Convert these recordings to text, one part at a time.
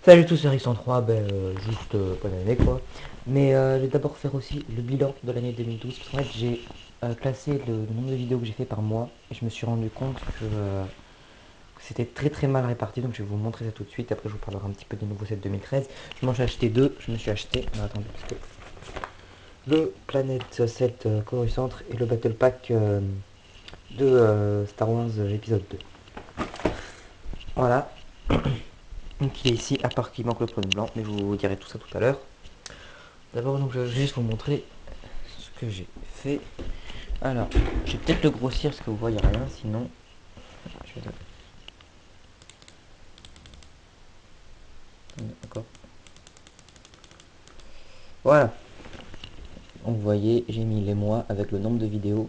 Salut à tous, c'est Rick103, juste bonne année quoi. Mais je vais d'abord faire aussi le bilan de l'année 2012, parce qu'en fait j'ai classé le nombre de vidéos que j'ai fait par mois, et je me suis rendu compte que c'était très très mal réparti, donc je vais vous montrer ça tout de suite, après je vous parlerai un petit peu des nouveaux sets 2013. Je m'en suis acheté deux, je me suis acheté, non, attendez, parce que le Planet 7 Coruscant et le Battle Pack de Star Wars épisode 2. Voilà, donc il est ici, à part qu'il manque le produit blanc, mais je vous dirai tout ça tout à l'heure. D'abord, donc je vais juste vous montrer ce que j'ai fait. Alors, je vais peut-être le grossir parce que vous voyez rien, sinon. Je vais... D'accord. Voilà. Donc, vous voyez, j'ai mis les mois avec le nombre de vidéos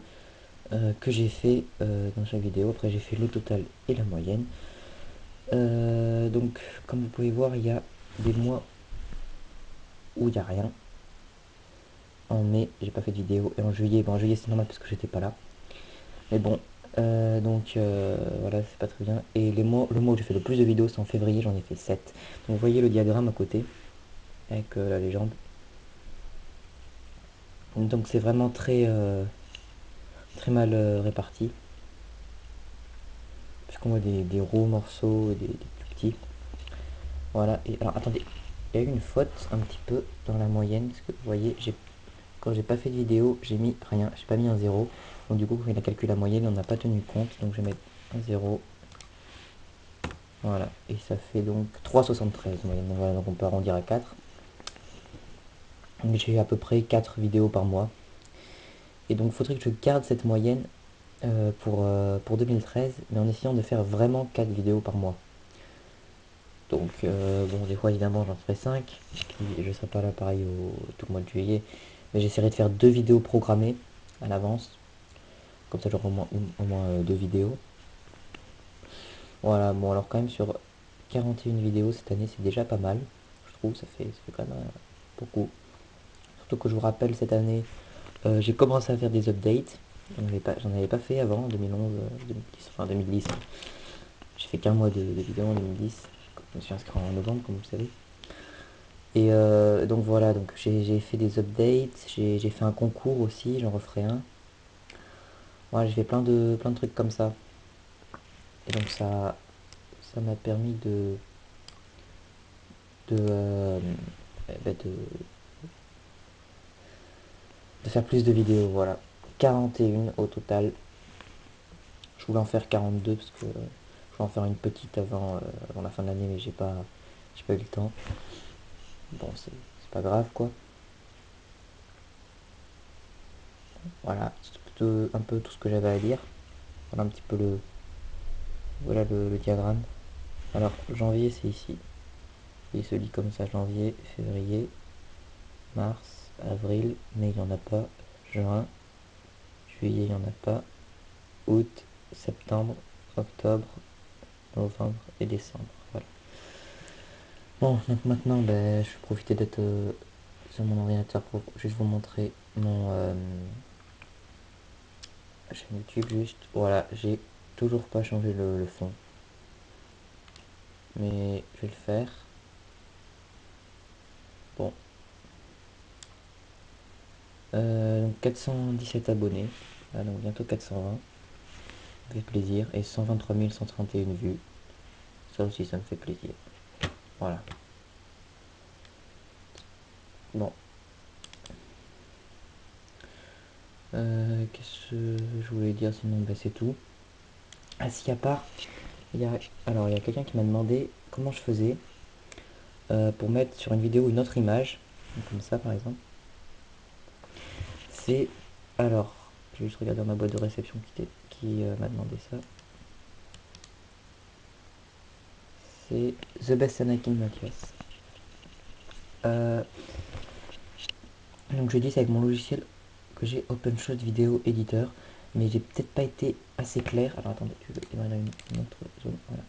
que j'ai fait dans chaque vidéo. Après, j'ai fait le total et la moyenne. Donc, comme vous pouvez voir, il y a des mois où il n'y a rien. En mai, j'ai pas fait de vidéo. Et en juillet, bon, en juillet, c'est normal parce que j'étais pas là. Mais bon, voilà, c'est pas très bien. Et le mois où j'ai fait le plus de vidéos, c'est en février, j'en ai fait 7. Donc vous voyez le diagramme à côté, avec la légende. Donc c'est vraiment très mal réparti. Puisqu'on voit des gros morceaux et des plus petits. Voilà, et alors attendez, il y a eu une faute un petit peu dans la moyenne. Parce que vous voyez, quand j'ai pas fait de vidéo, j'ai mis rien, j'ai pas mis un zéro. Donc du coup, quand il a calculé la moyenne, on n'a pas tenu compte. Donc je vais mettre un zéro. Voilà, et ça fait donc 3,73 moyenne. Donc, voilà, donc on peut arrondir à 4. Donc j'ai à peu près 4 vidéos par mois. Et donc il faudrait que je garde cette moyenne pour 2013, mais en essayant de faire vraiment 4 vidéos par mois. Donc bon, des fois évidemment j'en ferai 5, et je serai pas là pareil tout le mois de juillet. Mais j'essaierai de faire 2 vidéos programmées à l'avance. Comme ça j'aurai au moins 2 vidéos. Voilà, bon alors quand même sur 41 vidéos cette année c'est déjà pas mal. Je trouve ça fait quand même beaucoup. Surtout que je vous rappelle cette année j'ai commencé à faire des updates. J'en avais pas fait avant, en 2011, 2010, enfin 2010. J'ai fait qu'un mois de vidéo en 2010. Je me suis inscrit en novembre, comme vous le savez. Et donc voilà, donc j'ai fait des updates, j'ai fait un concours aussi, j'en referai un. Voilà, j'ai fait plein de trucs comme ça. Et donc ça m'a permis de, euh, eh ben, de faire plus de vidéos, voilà. 41 au total. Je voulais en faire 42 parce que je voulais en faire une petite avant la fin de l'année, mais j'ai pas eu le temps. Bon, c'est pas grave quoi. Voilà, c'est un peu tout ce que j'avais à dire. Voilà un petit peu voilà le diagramme. Alors, janvier c'est ici. Il se lit comme ça, janvier, février, mars, avril, mai il n'y en a pas, juin, juillet il n'y en a pas, août, septembre, octobre, novembre et décembre. Voilà. Bon, donc maintenant, ben, je vais profiter d'être sur mon ordinateur pour juste vous montrer ma chaîne YouTube. Juste, voilà, j'ai toujours pas changé le fond, mais je vais le faire. Bon, donc 417 abonnés, ah, donc bientôt 420, ça me fait plaisir, et 123 131 vues, ça aussi ça me fait plaisir. Voilà. Bon, qu'est-ce que je voulais dire sinon, ben, c'est tout. Ah si, à part, alors il y a quelqu'un qui m'a demandé comment je faisais pour mettre sur une vidéo une autre image, comme ça par exemple. C'est, alors, je vais juste regarder dans ma boîte de réception qui m'a demandé ça. C'est The Best Anakin Mathias. Donc je dis c'est avec mon logiciel que j'ai OpenShot Video Editor, mais j'ai peut-être pas été assez clair. Alors attendez, je vais démarrer une autre zone. Voilà.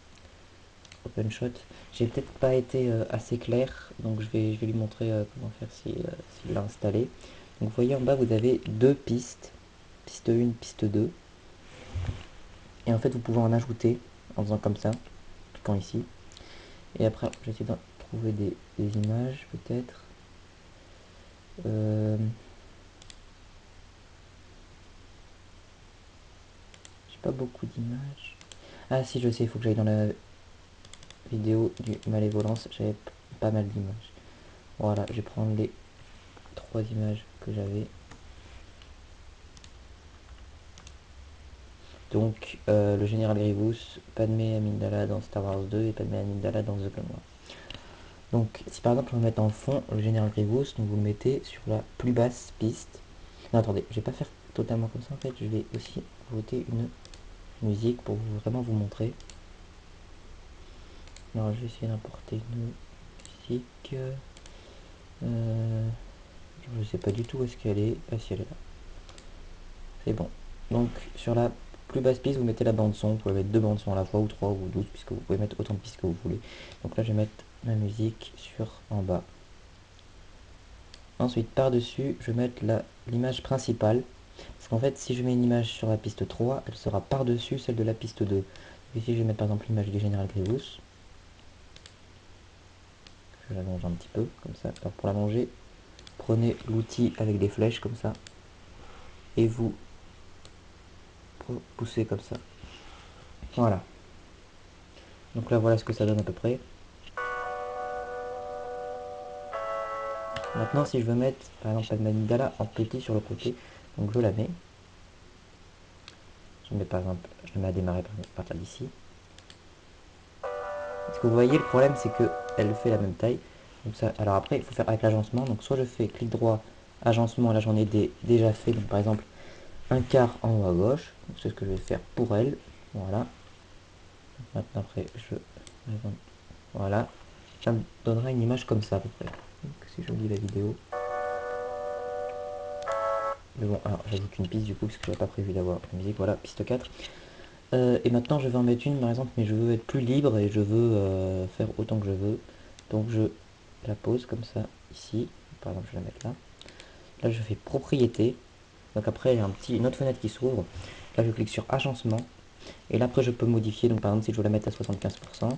OpenShot. J'ai peut-être pas été assez clair, donc je vais lui montrer comment faire s'il l'a installé. Donc vous voyez en bas vous avez deux pistes, piste 1, piste 2. Et en fait vous pouvez en ajouter en faisant comme ça, cliquant ici. Et après, je vais essayer de trouver des images peut-être. J'ai pas beaucoup d'images. Ah si, je sais, il faut que j'aille dans la vidéo du Malévolence, j'avais pas mal d'images. Voilà, je vais prendre les 3 images que j'avais. Donc le général Grievous, Padmé Amidala dans Star Wars 2 et Padmé Amidala dans The Clone Wars. Donc si par exemple on va mettre en fond le général Grievous, donc vous le mettez sur la plus basse piste. Non attendez, je vais pas faire totalement comme ça en fait, je vais aussi rajouter une musique pour vraiment vous montrer. Alors je vais essayer d'importer une musique. Je sais pas du tout où est-ce qu'elle est. Ah si, elle est là. C'est bon. Donc sur la plus basse piste, vous mettez la bande son. Vous pouvez mettre 2 bandes son à la fois, ou 3 ou 12, puisque vous pouvez mettre autant de pistes que vous voulez. Donc là je vais mettre ma musique sur en bas. Ensuite par-dessus, je vais mettre l'image principale. Parce qu'en fait, si je mets une image sur la piste 3, elle sera par-dessus celle de la piste 2. Donc ici je vais mettre par exemple l'image du général Grievous. Je l'allonge un petit peu, comme ça. Alors pour l'allonger, prenez l'outil avec des flèches comme ça. Et vous poussez comme ça. Voilà. Donc là voilà ce que ça donne à peu près. Maintenant si je veux mettre par exemple Padmé Amidala en petit sur le côté, donc je la mets. Je mets par exemple, je la mets à démarrer à partir d'ici. Ce que vous voyez, le problème c'est que elle fait la même taille. Donc ça, alors après il faut faire avec l'agencement. Donc soit je fais clic droit, agencement, là j'en ai déjà fait. Donc par exemple un quart en haut à gauche. C'est ce que je vais faire pour elle. Voilà. Maintenant après je... Voilà. Ça me donnera une image comme ça à peu près. Donc si je lis la vidéo. Mais bon, alors j'ajoute une piste du coup, parce que j'avais pas prévu d'avoir la musique. Voilà, piste 4. Et maintenant je vais en mettre une par exemple, mais je veux être plus libre et je veux faire autant que je veux. Donc je la pose comme ça ici. Par exemple, je vais la mettre là. Là je fais propriété. Donc après il y a une autre fenêtre qui s'ouvre. Là je clique sur agencement. Et là après je peux modifier. Donc par exemple si je veux la mettre à 75%.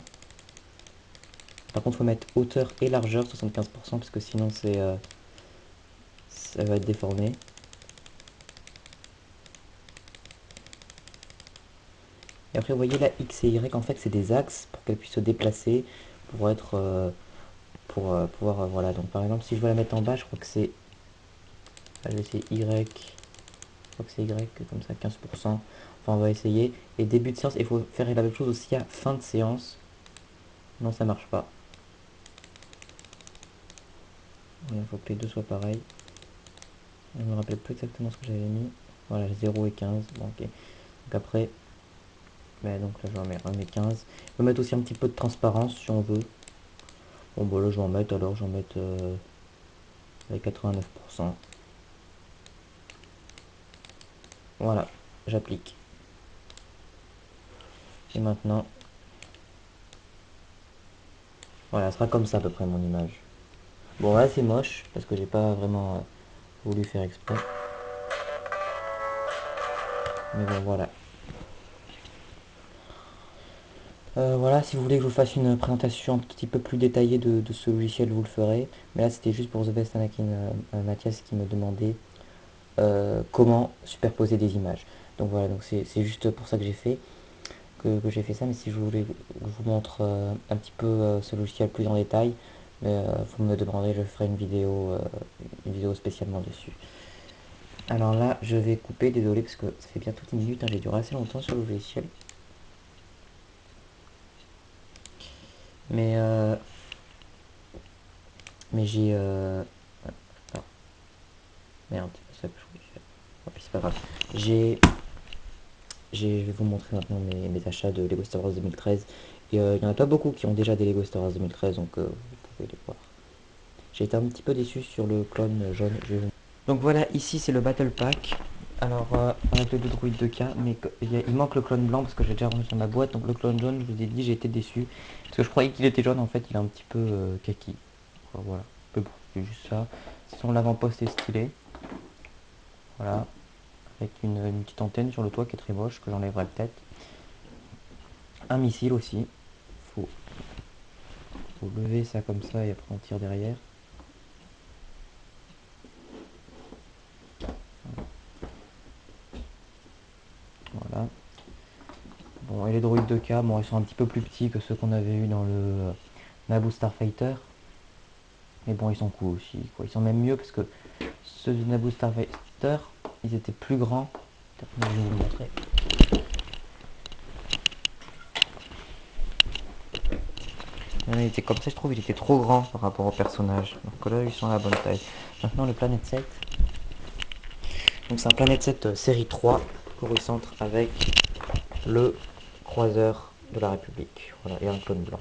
Par contre il faut mettre hauteur et largeur 75% parce que sinon ça va être déformé. Et après vous voyez là X et Y en fait c'est des axes pour qu'elle puisse se déplacer pour être pouvoir voilà. Donc par exemple si je veux la mettre en bas, je crois que c'est, je vais essayer Y, je crois que c'est Y comme ça 15%. Enfin on va essayer. Et début de séance, il faut faire la même chose aussi à fin de séance. Non ça marche pas. Il faut que les deux soient pareils. Je me rappelle plus exactement ce que j'avais mis. Voilà 0 et 15. Bon ok. Donc après, mais donc là je vais en mettre 15. On peut mettre aussi un petit peu de transparence si on veut. Bon bah là je vais en mettre alors, j'en mettre avec 89%. Voilà, j'applique. Et maintenant, voilà, ce sera comme ça à peu près mon image. Bon là c'est moche parce que j'ai pas vraiment voulu faire exprès. Mais bon voilà. Voilà, si vous voulez que je vous fasse une présentation un petit peu plus détaillée de ce logiciel, vous le ferez. Mais là c'était juste pour The Best Anakin Mathias qui me demandait comment superposer des images. Donc voilà, donc c'est juste pour ça que j'ai fait j'ai fait ça. Mais si je voulais que je vous montre un petit peu ce logiciel plus en détail, vous me demanderez, je ferai une vidéo spécialement dessus. Alors là, je vais couper, désolé, parce que ça fait bientôt 10 minutes, hein, j'ai duré assez longtemps sur le logiciel. Mais, euh, mais j'ai... ah, merde, c'est ça que je voulais faire. Oh, c'est pas grave. Je vais vous montrer maintenant mes achats de Lego Star Wars 2013. Et il n'y en a pas beaucoup qui ont déjà des Lego Star Wars 2013, donc vous pouvez les voir. J'ai été un petit peu déçu sur le clone jaune. Donc voilà, ici c'est le Battle Pack. Alors avec le 2 droïdes 2K, mais il manque le clone blanc parce que j'ai déjà rangé dans ma boîte. Donc le clone jaune, je vous ai dit, j'ai été déçu. Parce que je croyais qu'il était jaune, en fait il est un petit peu kaki. Enfin, voilà, mais bon, c'est juste ça. Sinon l'avant-poste est stylé. Voilà, avec une petite antenne sur le toit qui est très moche, que j'enlèverai peut-être. Un missile aussi. Faut faut lever ça comme ça et après on tire derrière. Voilà. Bon, et les droïdes de K, bon, ils sont un petit peu plus petits que ceux qu'on avait eu dans le Naboo Starfighter. Mais bon, ils sont cool aussi, quoi. Ils sont même mieux parce que ceux du Naboo Starfighter, ils étaient plus grands. Je vais vous le montrer. Il était comme ça, je trouve, il était trop grand par rapport au personnage. Donc là, ils sont à la bonne taille. Maintenant, le Planet 7. Donc c'est un Planet 7 série 3, Coruscant Centre, avec le croiseur de la République. Voilà, et un clone blanc.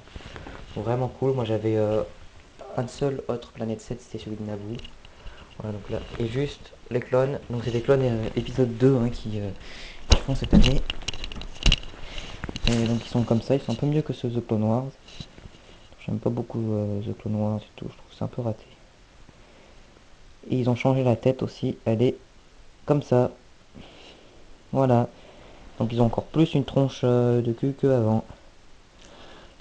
Donc, vraiment cool. Moi, j'avais un seul autre Planet 7, c'était celui de Naboo. Voilà, donc là, et juste les clones. Donc c'est des clones épisode 2 hein, qui font cette année. Et donc ils sont comme ça, ils sont un peu mieux que ceux de The Clone Wars. J'aime pas beaucoup The Clone Wars et tout, je trouve que c'est un peu raté. Et ils ont changé la tête aussi, elle est comme ça. Voilà. Donc ils ont encore plus une tronche de cul qu'avant.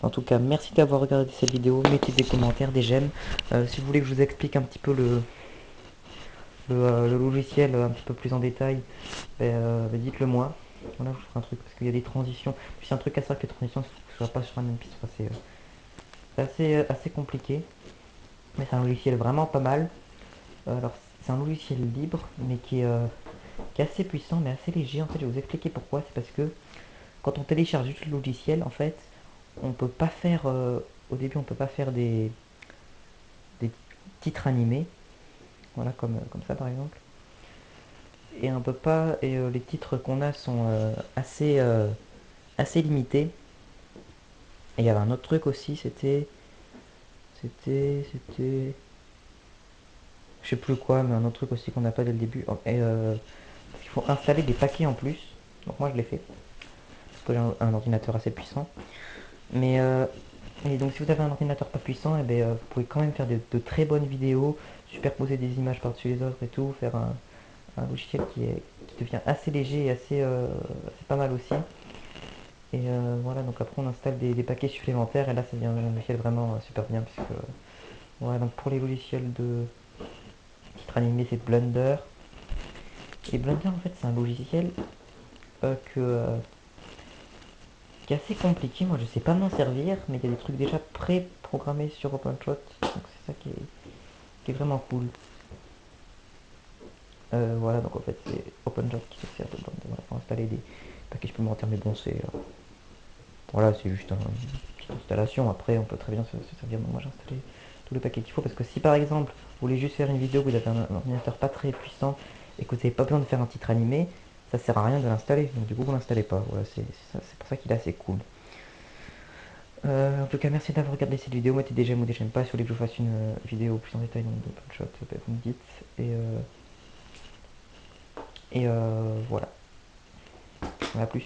En tout cas, merci d'avoir regardé cette vidéo. Mettez des commentaires, des j'aime. Si vous voulez que je vous explique un petit peu le logiciel un petit peu plus en détail, dites-le moi. Voilà, je vous ferai un truc parce qu'il y a des transitions. Puis c'est un truc à ça que les transitions ne soient pas sur la même piste. Enfin, c'est assez compliqué. Mais c'est un logiciel vraiment pas mal. Alors c'est un logiciel libre mais qui est assez puissant mais assez léger. En fait, je vais vous expliquer pourquoi. C'est parce que quand on télécharge juste le logiciel, en fait, on peut pas faire au début on peut pas faire des titres animés. Voilà, comme ça par exemple. Et on peut pas. Et les titres qu'on a sont assez limités. Et il y avait un autre truc aussi, c'était. Je sais plus quoi, mais un autre truc aussi qu'on n'a pas dès le début. Parce qu'il faut installer des paquets en plus. Donc moi je l'ai fait. Parce que j'ai un ordinateur assez puissant. Mais et donc si vous avez un ordinateur pas puissant, vous pouvez quand même faire de très bonnes vidéos, superposer des images par-dessus les autres et tout, faire un logiciel qui devient assez léger et assez pas mal aussi. Et voilà, donc après on installe des paquets supplémentaires et là ça devient un logiciel vraiment super bien puisque voilà, donc pour les logiciels de titre animé c'est Blender. Et Blender en fait c'est un logiciel qui est assez compliqué, moi je sais pas m'en servir, mais il y a des trucs déjà pré-programmés sur OpenShot, donc c'est ça qui est vraiment cool. Voilà, donc en fait c'est OpenShot qui se sert de Blender pour installer des paquets supplémentaires, mais bon voilà, c'est juste une petite installation, après on peut très bien se servir, moi j'ai installé tous les paquets qu'il faut, parce que si par exemple vous voulez juste faire une vidéo, vous avez un ordinateur pas très puissant, et que vous n'avez pas besoin de faire un titre animé, ça sert à rien de l'installer, donc du coup vous l'installez pas, voilà, c'est pour ça qu'il est assez cool. En tout cas, merci d'avoir regardé cette vidéo. Mettez des j'aime ou des j'aime pas. Si vous voulez que je vous fasse une vidéo plus en détail dans d'OpenShot, vous me dites. Et voilà. À plus.